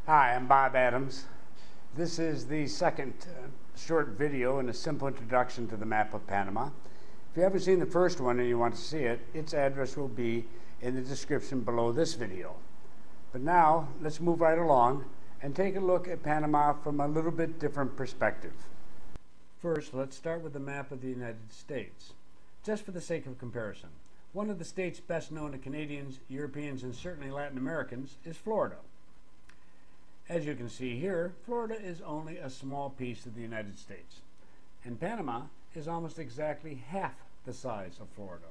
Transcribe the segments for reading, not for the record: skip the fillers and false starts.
Hi, I'm Bob Adams. This is the second short video and a simple introduction to the map of Panama. If you haven't seen the first one and you want to see it, its address will be in the description below this video. But now, let's move right along and take a look at Panama from a little bit different perspective. First, let's start with the map of the United States. Just for the sake of comparison, one of the states best known to Canadians, Europeans, and certainly Latin Americans is Florida. As you can see here, Florida is only a small piece of the United States, and Panama is almost exactly half the size of Florida.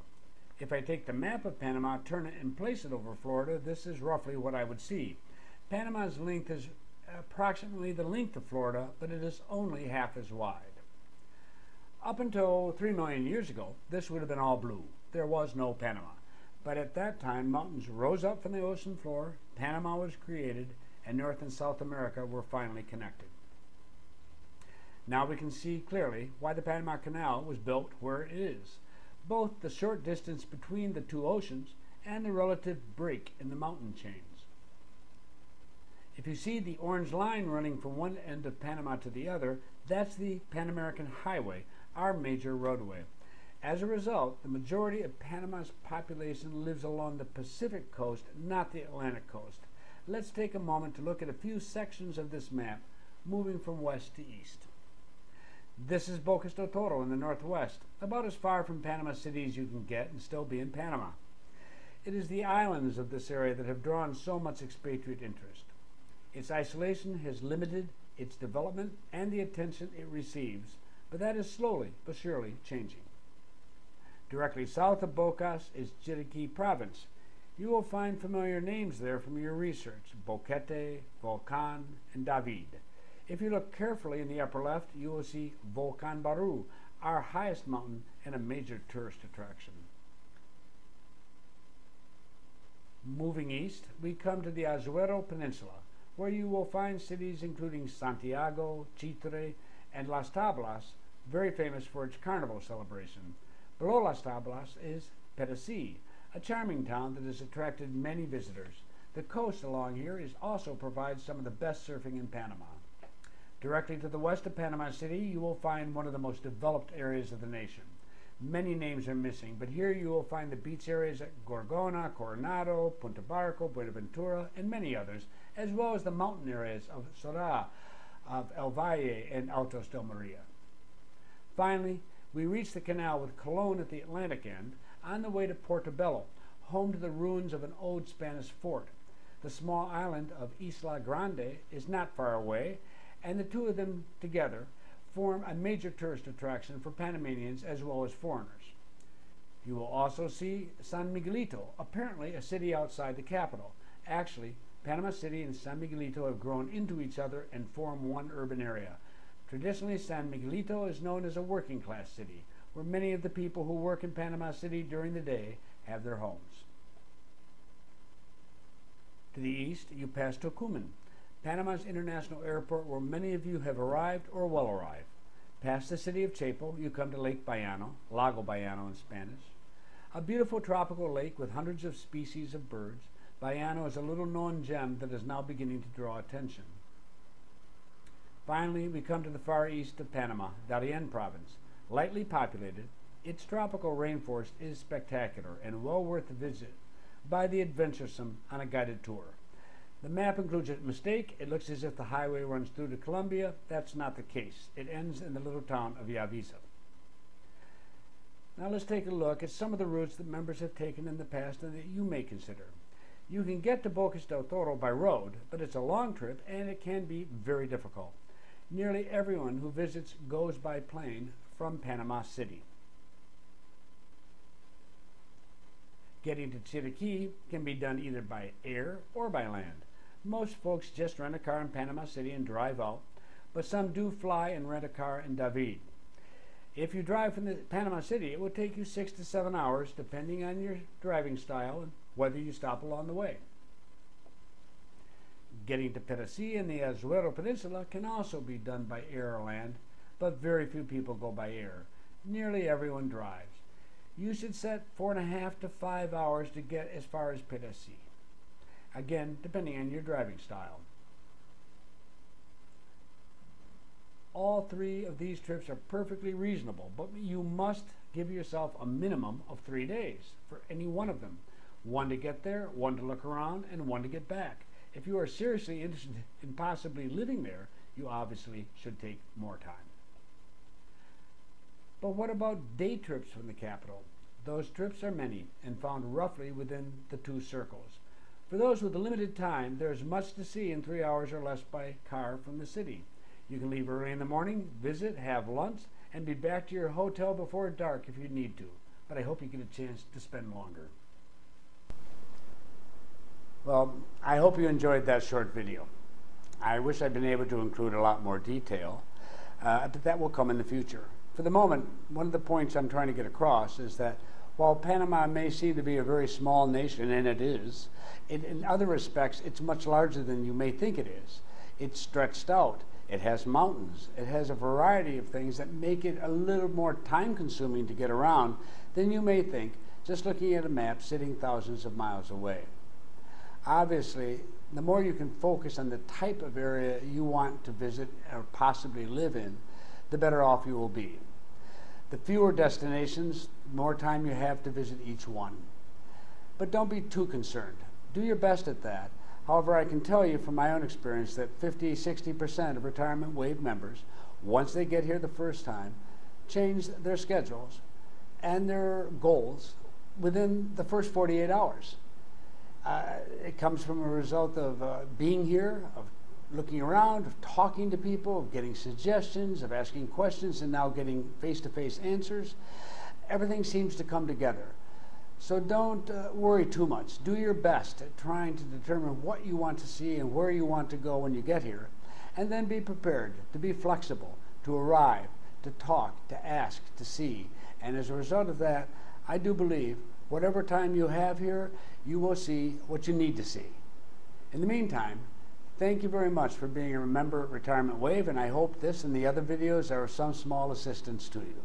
If I take the map of Panama, turn it and place it over Florida, this is roughly what I would see. Panama's length is approximately the length of Florida, but it is only half as wide. Up until 3 million years ago, this would have been all blue. There was no Panama. But at that time, mountains rose up from the ocean floor, Panama was created, and North and South America were finally connected. Now we can see clearly why the Panama Canal was built where it is, both the short distance between the two oceans and the relative break in the mountain chains. If you see the orange line running from one end of Panama to the other, that's the Pan American Highway, our major roadway. As a result, the majority of Panama's population lives along the Pacific coast, not the Atlantic coast. Let's take a moment to look at a few sections of this map, moving from west to east. This is Bocas Del Toro in the northwest, about as far from Panama City as you can get and still be in Panama. It is the islands of this area that have drawn so much expatriate interest. Its isolation has limited its development and the attention it receives, but that is slowly but surely changing. Directly south of Bocas is Giggy Province. You will find familiar names there from your research: Boquete, Volcan, and David. If you look carefully in the upper left, you will see Volcan Baru, our highest mountain and a major tourist attraction. Moving east, we come to the Azuero Peninsula, where you will find cities including Santiago, Chitre, and Las Tablas, very famous for its carnival celebration. Below Las Tablas is Petasi, a charming town that has attracted many visitors. The coast along here also provides some of the best surfing in Panama. Directly to the west of Panama City, you will find one of the most developed areas of the nation. Many names are missing, but here you will find the beach areas at Gorgona, Coronado, Punta Barco, Buenaventura, and many others, as well as the mountain areas of Sora, of El Valle, and Altos del Maria. Finally, we reach the canal with Colón at the Atlantic end, on the way to Portobello, home to the ruins of an old Spanish fort. The small island of Isla Grande is not far away, and the two of them together form a major tourist attraction for Panamanians as well as foreigners. You will also see San Miguelito, apparently a city outside the capital. Actually, Panama City and San Miguelito have grown into each other and form one urban area. Traditionally, San Miguelito is known as a working-class city, where many of the people who work in Panama City during the day have their homes. To the east, you pass Tocumen, Panama's international airport, where many of you have arrived or will arrive. Past the city of Chepo, you come to Lake Bayano, Lago Bayano in Spanish. A beautiful tropical lake with hundreds of species of birds, Bayano is a little-known gem that is now beginning to draw attention. Finally, we come to the far east of Panama, Darien Province. Lightly populated, its tropical rainforest is spectacular and well worth the visit by the adventuresome on a guided tour. The map includes a mistake. It looks as if the highway runs through to Colombia. That's not the case. It ends in the little town of Yavisa. Now let's take a look at some of the routes that members have taken in the past and that you may consider. You can get to Bocas del Toro by road, but it's a long trip and it can be very difficult. Nearly everyone who visits goes by plane from Panama City. Getting to Chiriquí can be done either by air or by land. Most folks just rent a car in Panama City and drive out, but some do fly and rent a car in David. If you drive from Panama City, it will take you 6 to 7 hours, depending on your driving style and whether you stop along the way. Getting to Petasi in the Azuero Peninsula can also be done by air or land, but very few people go by air. Nearly everyone drives. You should set 4.5 to 5 hours to get as far as Petasi. Again, depending on your driving style. all 3 of these trips are perfectly reasonable, but you must give yourself a minimum of 3 days for any one of them. 1 to get there, 1 to look around, and 1 to get back. If you are seriously interested in possibly living there, you obviously should take more time. But what about day trips from the capital? Those trips are many and found roughly within the 2 circles. For those with a limited time, there is much to see in 3 hours or less by car from the city. You can leave early in the morning, visit, have lunch, and be back to your hotel before dark if you need to. But I hope you get a chance to spend longer. Well, I hope you enjoyed that short video. I wish I'd been able to include a lot more detail, but that will come in the future. For the moment, one of the points I'm trying to get across is that while Panama may seem to be a very small nation, and it is, in other respects, it's much larger than you may think it is. It's stretched out. It has mountains. It has a variety of things that make it a little more time-consuming to get around than you may think just looking at a map sitting thousands of miles away. Obviously, the more you can focus on the type of area you want to visit or possibly live in, the better off you will be. The fewer destinations, the more time you have to visit each one. But don't be too concerned. Do your best at that. However, I can tell you from my own experience that 50–60% of Retirement Wave members, once they get here the first time, change their schedules and their goals within the first 48 hours. It comes from a result of being here, of looking around, of talking to people, of getting suggestions, of asking questions, and now getting face-to-face answers. Everything seems to come together. So don't worry too much. Do your best at trying to determine what you want to see and where you want to go when you get here, and then be prepared to be flexible, to arrive, to talk, to ask, to see. And as a result of that, I do believe whatever time you have here, you will see what you need to see. In the meantime, thank you very much for being a member at Retirement Wave, and I hope this and the other videos are of some small assistance to you.